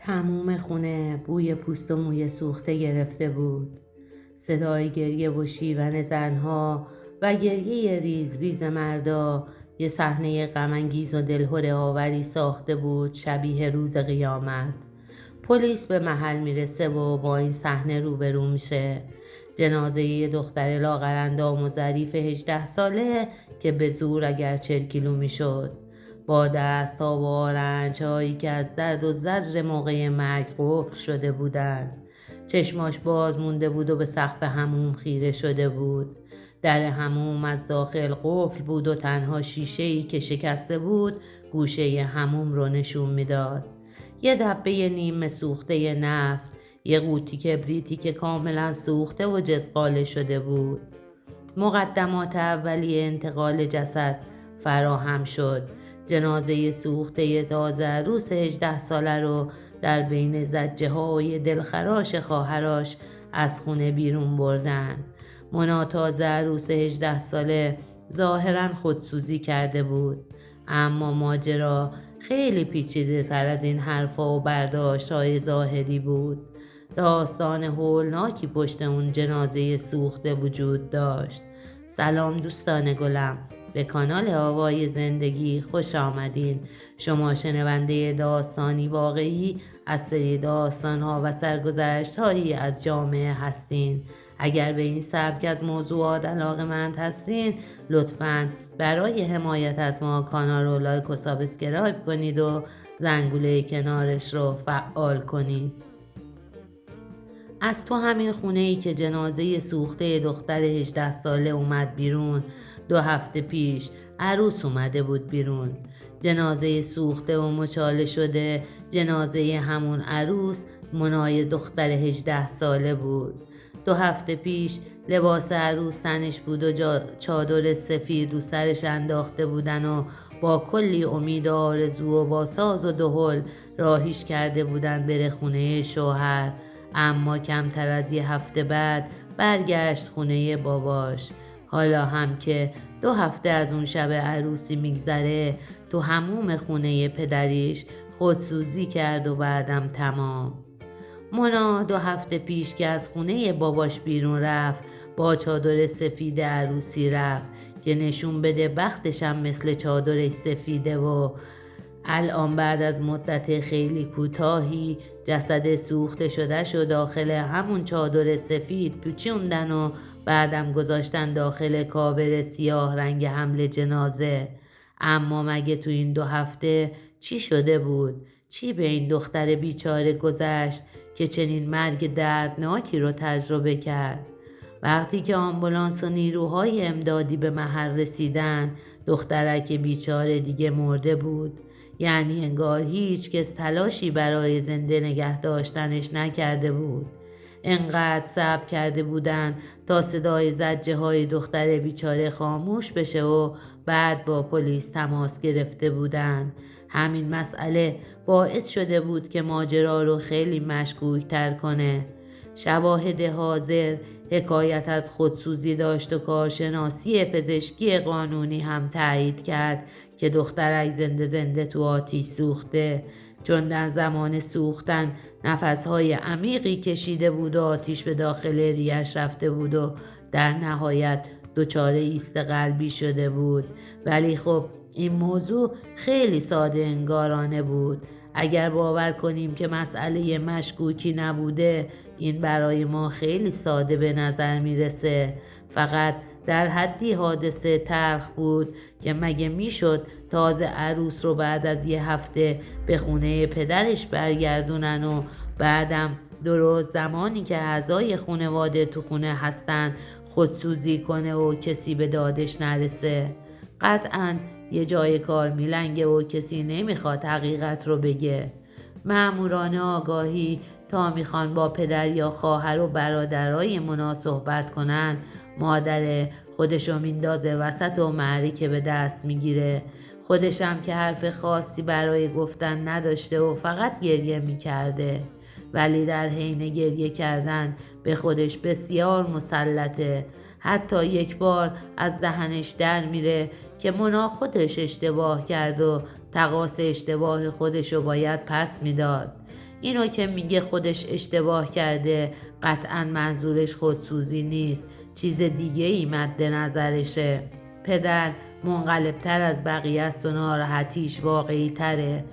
تموم خونه بوی پوست و موی سوخته گرفته بود. صدای گریه و شیون زنها و گریه ریز ریز مردا یه صحنه غم‌انگیز و دلهره آوری ساخته بود، شبیه روز قیامت. پلیس به محل میرسه و با این صحنه روبرو میشه. جنازه یه دختر لاغرندام و ظریف 18 ساله که به زور اگر 40 کیلو میشد، با دست‌ها و آرنج‌هایی که از درد و زجر موقع مرگ قفل شده بودند. چشماش باز مونده بود و به سقف حموم خیره شده بود. در حموم از داخل قفل بود و تنها شیشه‌ای که شکسته بود گوشه حموم رو نشون میداد. یه دبه نیمه سوخته نفت، یه قوطی کبریتی که کاملا سوخته و جزقاله شده بود. مقدمات اولیه انتقال جسد فراهم شد. جنازه سوخته تازه عروس 18 ساله رو در بین زجه های دلخراش خواهرش از خونه بیرون بردن. مونا تازه عروس 18 ساله ظاهرا خودسوزی کرده بود، اما ماجرا خیلی پیچیده تر از این حرفا و برداشت های ظاهری بود. داستان هولناکی پشت اون جنازه سوخته وجود داشت. سلام دوستان گلم، به کانال آوای زندگی خوش آمدین. شما شنونده داستانی واقعی از سری داستان‌ها و سرگذشت‌هایی از جامعه هستین. اگر به این سبک از موضوعات علاقه‌مند هستین، لطفاً برای حمایت از ما کانال رو لایک و سابسکرایب کنید و زنگوله کنارش رو فعال کنید. از تو همین خونه‌ای که جنازه سوخته دختر 18 ساله اومد بیرون، 2 هفته پیش عروس اومده بود بیرون. جنازه سوخته و مچاله شده جنازه همون عروس منای دختر 18 ساله بود. 2 هفته پیش لباس عروس تنش بود و چادر سفید رو سرش انداخته بودن و با کلی امید و آرزو و با ساز و دهل راهیش کرده بودن بره خونه شوهر. اما کمتر از 1 هفته بعد برگشت خونه باباش. حالا هم که 2 هفته از اون شب عروسی میگذره، تو حموم خونه پدریش خودسوزی کرد و بعدم تمام. مونا 2 هفته پیش که از خونه باباش بیرون رفت، با چادر سفید عروسی رفت که نشون بده بختشم مثل چادرش سفیده و الان بعد از مدت خیلی کوتاهی جسد سوخته شده شو داخل همون چادر سفید پیچوندن و بعدم گذاشتن داخل کابر سیاه رنگ حمل جنازه. اما مگه تو این 2 هفته چی شده بود؟ چی به این دختر بیچاره گذشت که چنین مرگ دردناکی رو تجربه کرد؟ وقتی که آمبولانس و نیروهای امدادی به محل رسیدن، دخترک بیچاره دیگه مرده بود. یعنی انگار هیچ کس تلاشی برای زنده نگه داشتنش نکرده بود. انقدر صبر کرده بودن تا صدای زجه های دختر بیچاره خاموش بشه و بعد با پلیس تماس گرفته بودن. همین مسئله باعث شده بود که ماجرا رو خیلی مشکوک تر کنه. شواهد حاضر حکایت از خودسوزی داشت و کارشناسی پزشکی قانونی هم تایید کرد که دخترک زنده تو آتیش سوخته، چون در زمان سوختن نفسهای عمیقی کشیده بود و آتیش به داخل ریش رفته بود و در نهایت دچار ایست قلبی شده بود. ولی خب این موضوع خیلی ساده انگارانه بود. اگر باور کنیم که مسئله مشکوکی نبوده، این برای ما خیلی ساده به نظر میرسه. فقط در حدی حادثه تلخ بود که مگه میشد تازه عروس رو بعد از 1 هفته به خونه پدرش برگردونن و بعدم درست زمانی که اعضای خانواده تو خونه هستن خودسوزی کنه و کسی به دادش نرسه؟ قطعاً یه جای کار میلنگه و کسی نمیخواد حقیقت رو بگه. مأموران آگاهی تا میخوان با پدر یا خواهر و برادرای مونا صحبت کنن، مادر خودشو میندازه وسط و معرکه به دست میگیره. خودشم که حرف خاصی برای گفتن نداشته و فقط گریه میکرده، ولی در حین گریه کردن به خودش بسیار مسلطه. حتی 1 بار از دهنش در میره که مونا خودش اشتباه کرد و تقاص اشتباه خودشو باید پس میداد. اینو که میگه خودش اشتباه کرده قطعا منظورش خودسوزی نیست، چیز دیگه ای مد نظرشه. پدر منقلبتر از بقیه است و ناراحتیش واقعی تره.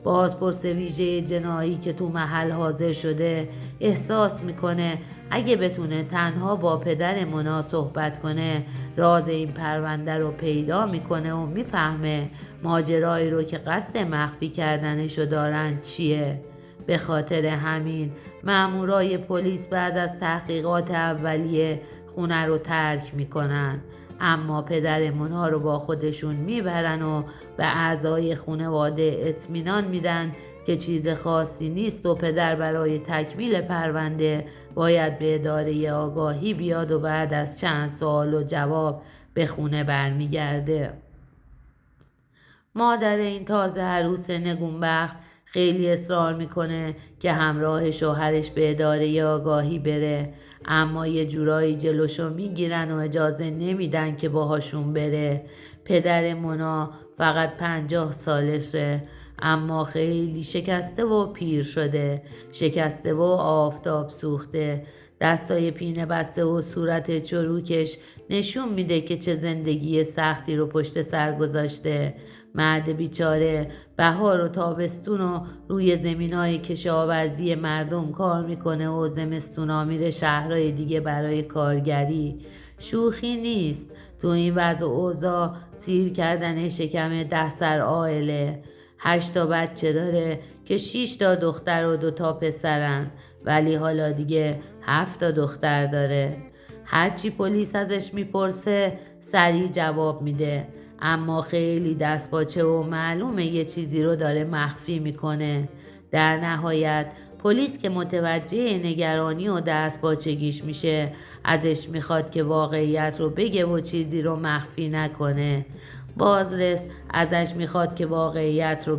بازپرس ویژه جنایی که تو محل حاضر شده احساس میکنه اگه بتونه تنها با پدر مونا صحبت کنه راز این پرونده رو پیدا میکنه و میفهمه ماجرایی رو که قصد مخفی کردنشو دارن چیه. به خاطر همین مامورای پلیس بعد از تحقیقات اولیه خونه رو ترک میکنن، اما پدر مونا رو با خودشون میبرن و به اعضای خانواده اطمینان میدن که چیز خاصی نیست و پدر برای تکمیل پرونده باید به اداره آگاهی بیاد و بعد از چند سوال و جواب به خونه برمیگرده. مادر این تازه عروس نگونبخت خیلی اصرار میکنه که همراه شوهرش به اداره آگاهی بره، اما یه جورایی جلوشو میگیرن و اجازه نمیدن که باهاشون بره. پدر مونا فقط 50 سالشه، اما خیلی شکسته و پیر شده، شکسته و آفتاب سوخته. دستای پینه بسته و صورت چروکش نشون میده که چه زندگی سختی رو پشت سر گذاشته. مرد بیچاره بهار و تابستون و روی زمینای کشاورزی مردم کار میکنه و زمستونا میره شهرهای دیگه برای کارگری. شوخی نیست تو این وضع و اوضاع سیر کردن شکم 10 سر عائله. 8 تا بچه داره که 6 تا دختر و 2 تا پسرن، ولی حالا دیگه 7 تا دختر داره. هرچی پلیس ازش میپرسه سریع جواب میده، اما خیلی دستپاچه و معلومه یه چیزی رو داره مخفی میکنه. در نهایت پلیس که متوجه نگرانی و دستپاچگیش میشه ازش میخواد که واقعیت رو بگه و چیزی رو مخفی نکنه. بازرس ازش میخواد که واقعیت رو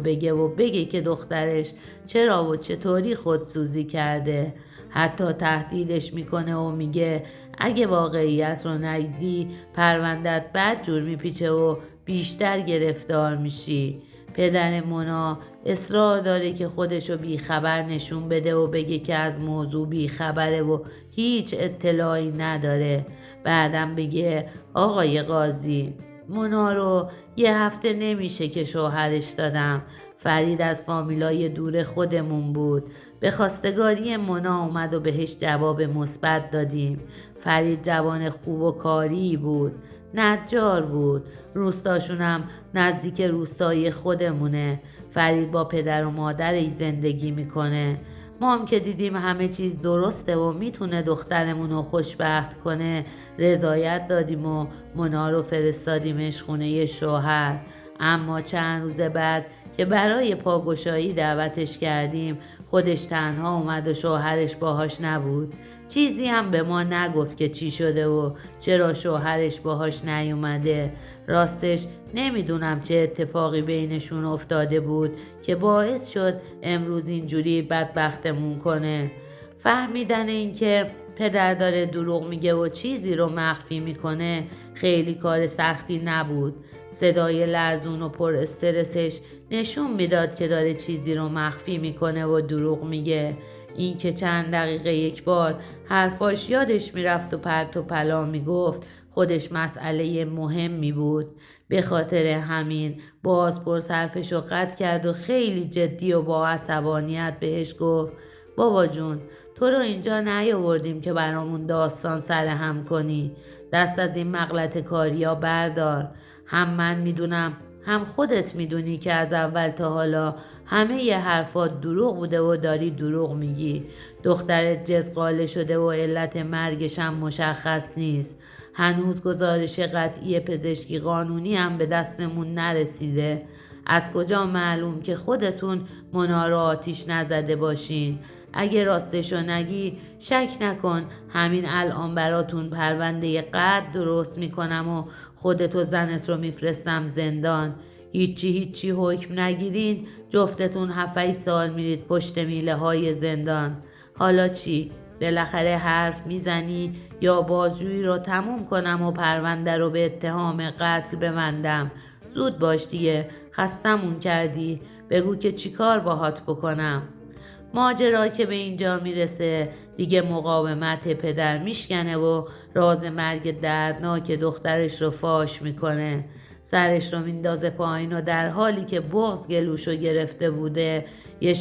بگه که دخترش چرا و چطوری خودسوزی کرده. حتی تهدیدش میکنه و میگه اگه واقعیت رو نگی پروندت بد جور میپیچه و بیشتر گرفتار میشی. پدر مونا اصرار داره که خودشو بیخبر نشون بده و بگه که از موضوع بیخبره و هیچ اطلاعی نداره. بعدم بگه آقای قاضی، مونا رو 1 هفته نمیشه که شوهرش دادم. فرید از فامیلای دور خودمون بود، به خواستگاری مونا اومد و بهش جواب مثبت دادیم. فرید جوان خوب و کاری بود، نجار بود، روستاشونم نزدیک روستای خودمونه. فرید با پدر و مادرش زندگی میکنه. ما هم که دیدیم همه چیز درسته و میتونه دخترمون رو خوشبخت کنه رضایت دادیم و مونا رو فرستادیمش خونه شوهر. اما چند روز بعد که برای پاگشایی دعوتش کردیم خودش تنها اومد و شوهرش باهاش نبود. چیزی هم به ما نگفت که چی شده و چرا شوهرش باهاش نیومده. راستش نمیدونم چه اتفاقی بینشون افتاده بود که باعث شد امروز اینجوری بدبختمون کنه. فهمیدن این که پدر داره دروغ میگه و چیزی رو مخفی میکنه خیلی کار سختی نبود. صدای لرزون و پر استرسش نشون میداد که داره چیزی رو مخفی میکنه و دروغ میگه. این که چند دقیقه یک بار حرفاش یادش میرفت و پرت و پلا میگفت خودش مسئله مهمی بود. به خاطر همین بازپرس حرفشو قطع کرد و خیلی جدی و با عصبانیت بهش گفت بابا جون، تو رو اینجا نیاوردیم که برامون داستان سرهم کنی. دست از این مغلطه کاریا بردار. هم من میدونم هم خودت میدونی که از اول تا حالا همه ی حرفات دروغ بوده و داری دروغ میگی. دخترت جزقاله شده و علت مرگش هم مشخص نیست. هنوز گزارش قطعی پزشکی قانونی هم به دستمون نرسیده. از کجا معلوم که خودتون مونا رو آتیش نزده باشین؟ اگه راستشو نگی شک نکن همین الان براتون پرونده قتل درست میکنم و خودت و زنت رو میفرستم زندان. هیچی حکم نگیرین جفتتون 7 سال میرید پشت میله های زندان. حالا چی؟ بالاخره حرف میزنی یا بازجویی رو تموم کنم و پرونده رو به اتهام قتل ببندم؟ زود باش دیگه، خستمون کردی. بگو که چی کار باهات بکنم. ماجرا که به اینجا میرسه دیگه مقاومت پدر میشکنه و راز مرگ دردناک دخترش رو فاش میکنه. سرش رو میندازه پایین و در حالی که بغض گلوشو گرفته بوده یه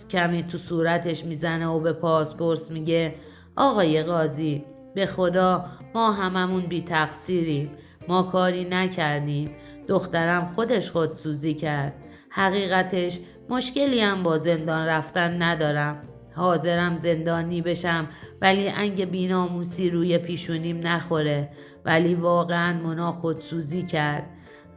کمی تو صورتش میزنه و به پاسپورت میگه آقای قاضی، به خدا ما هممون بی تقصیریم. ما کاری نکردیم. دخترم خودش خودسوزی کرد. حقیقتش مشکلی هم با زندان رفتن ندارم. حاضرم زندانی بشم ولی انگ بیناموسی روی پیشونیم نخوره. ولی واقعا مونا خودسوزی کرد.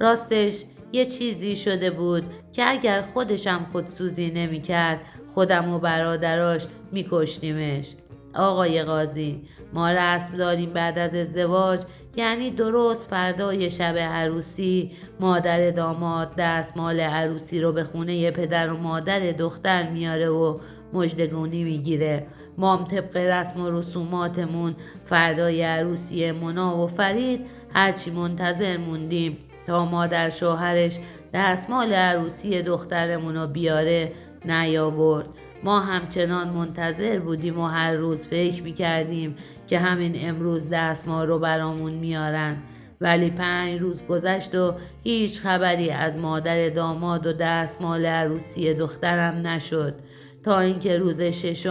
راستش یه چیزی شده بود که اگر خودشم خودسوزی نمی کرد خودم و برادراش می کشتیمش. آقای قاضی، ما رسم داریم بعد از ازدواج، یعنی درست فردای شب عروسی، مادر داماد دستمال عروسی رو به خونه پدر و مادر دختر میاره و مژدگونی میگیره. ما هم طبق رسم و رسوماتمون فردای عروسی مونا و فرید هرچی منتظر موندیم تا مادر شوهرش دستمال عروسی دخترمون رو بیاره، نیاورد. ما همچنان منتظر بودیم و هر روز فکر میکردیم که همین امروز دستمال رو برامون میارن. ولی 5 روز گذشت و هیچ خبری از مادر داماد و دستمال عروسی دخترم نشد، تا اینکه روز 6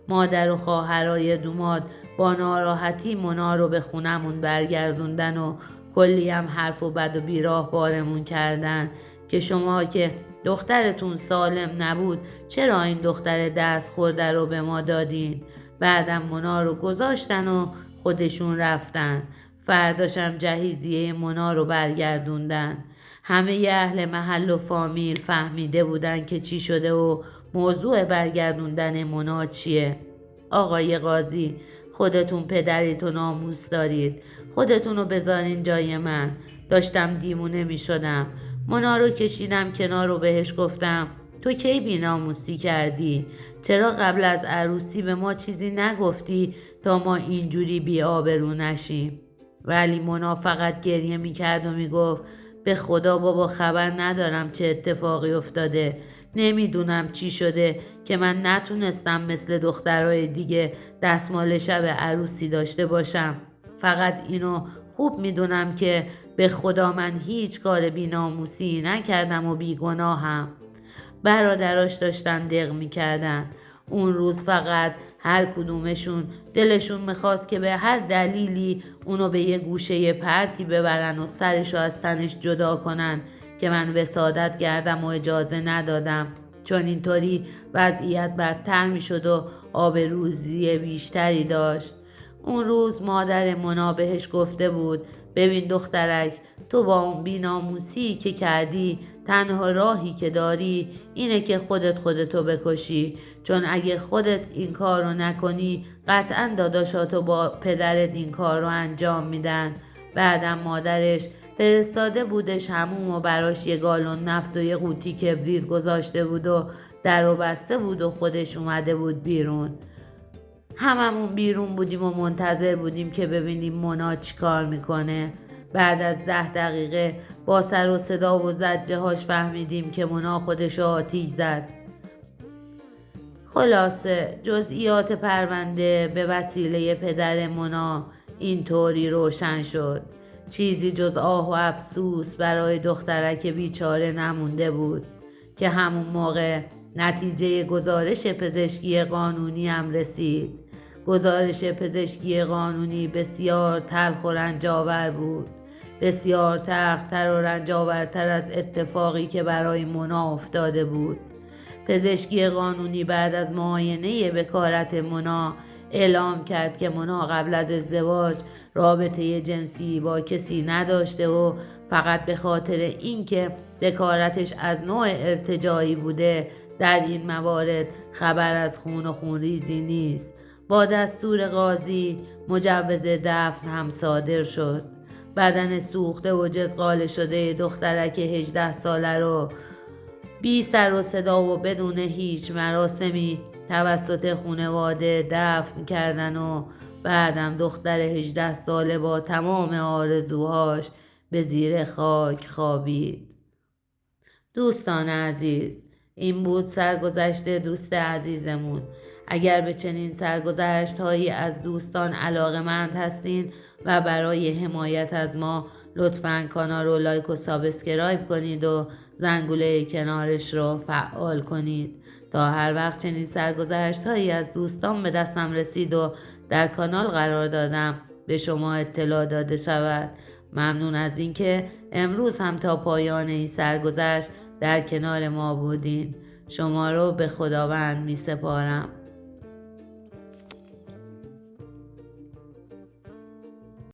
مادر و خواهرای دوماد با ناراحتی مونا رو به خونمون برگردوندن و کلی هم حرف و بد و بیراه بارمون کردن که شما که دخترتون سالم نبود چرا این دختر دست خورده رو به ما دادین؟ بعدم مونا رو گذاشتن و خودشون رفتن. فرداشم جهیزیه مونا رو برگردوندن. همه اهل محل و فامیل فهمیده بودن که چی شده و موضوع برگردوندن مونا چیه. آقای قاضی، خودتون پدریت و ناموس دارید. خودتون رو بذارین جای من. داشتم دیوونه می شدم. مونا رو کشیدم کنار و بهش گفتم تو کی بی‌ناموسی کردی؟ چرا قبل از عروسی به ما چیزی نگفتی تا ما اینجوری بی آبرو نشیم؟ ولی مونا فقط گریه میکرد و میگفت به خدا بابا خبر ندارم چه اتفاقی افتاده. نمیدونم چی شده که من نتونستم مثل دخترای دیگه دستمال شب عروسی داشته باشم. فقط اینو خوب میدونم که به خدا من هیچ کار بی‌ناموسی نکردم و بیگناهم. برادراش داشتن دق میکردن. اون روز فقط هر کدومشون دلشون میخواست که به هر دلیلی اونو به یه گوشه پرتی ببرن و سرشو از تنش جدا کنن که من وسادت کردم و اجازه ندادم، چون اینطوری وضعیت بدتر میشد و آبروریزی بیشتری داشت. اون روز مادر مونا بهش گفته بود ببین دخترک، تو با اون بی‌ناموسی که کردی تنها راهی که داری اینه که خودتو بکشی، چون اگه خودت این کار رو نکنی قطعا داداشاتو با پدرت این کار رو انجام میدن. بعدم مادرش فرستاده بودش هموم و براش یه گالون نفت و یه قوطی کبریت گذاشته بود و در رو بسته بود و خودش اومده بود بیرون. هممون بیرون بودیم و منتظر بودیم که ببینیم مونا چی کار میکنه. بعد از 10 دقیقه با سر و صدا و زجه هاش فهمیدیم که مونا خودش آتیش زد. خلاصه جزئیات پرونده به وسیله پدر مونا اینطوری روشن شد. چیزی جز آه و افسوس برای دخترک بیچاره نمونده بود که همون موقع نتیجه گزارش پزشکی قانونی هم رسید. گزارش پزشکی قانونی بسیار تلخ و رنج‌آور بود. بسیار تلخ‌تر و رنج‌آورتر از اتفاقی که برای مونا افتاده بود. پزشکی قانونی بعد از معاینه بکارت مونا اعلام کرد که مونا قبل از ازدواج رابطه جنسی با کسی نداشته و فقط به خاطر اینکه بکارتش از نوع ارتجاعی بوده در این موارد خبر از خون و خونریزی نیست. با دستور قاضی مجوز دفن هم صادر شد. بدن سوخته و جزغال شده دخترک 18 ساله رو بی سر و صدا و بدون هیچ مراسمی توسط خانواده دفن کردن و بعدم دختر 18 ساله با تمام آرزوهاش به زیر خاک خوابید. دوستان عزیز، این بود سرگذشت دوست عزیزمون. اگر به چنین سرگذشت هایی از دوستان علاقه‌مند هستین و برای حمایت از ما لطفاً کانال رو لایک و سابسکرایب کنید و زنگوله کنارش رو فعال کنید تا هر وقت چنین سرگذشت هایی از دوستان به دستم رسید و در کانال قرار دادم به شما اطلاع داده شود. ممنون از اینکه امروز هم تا پایان این سرگذشت در کنار ما بودین. شما رو به خداوند می سپارم.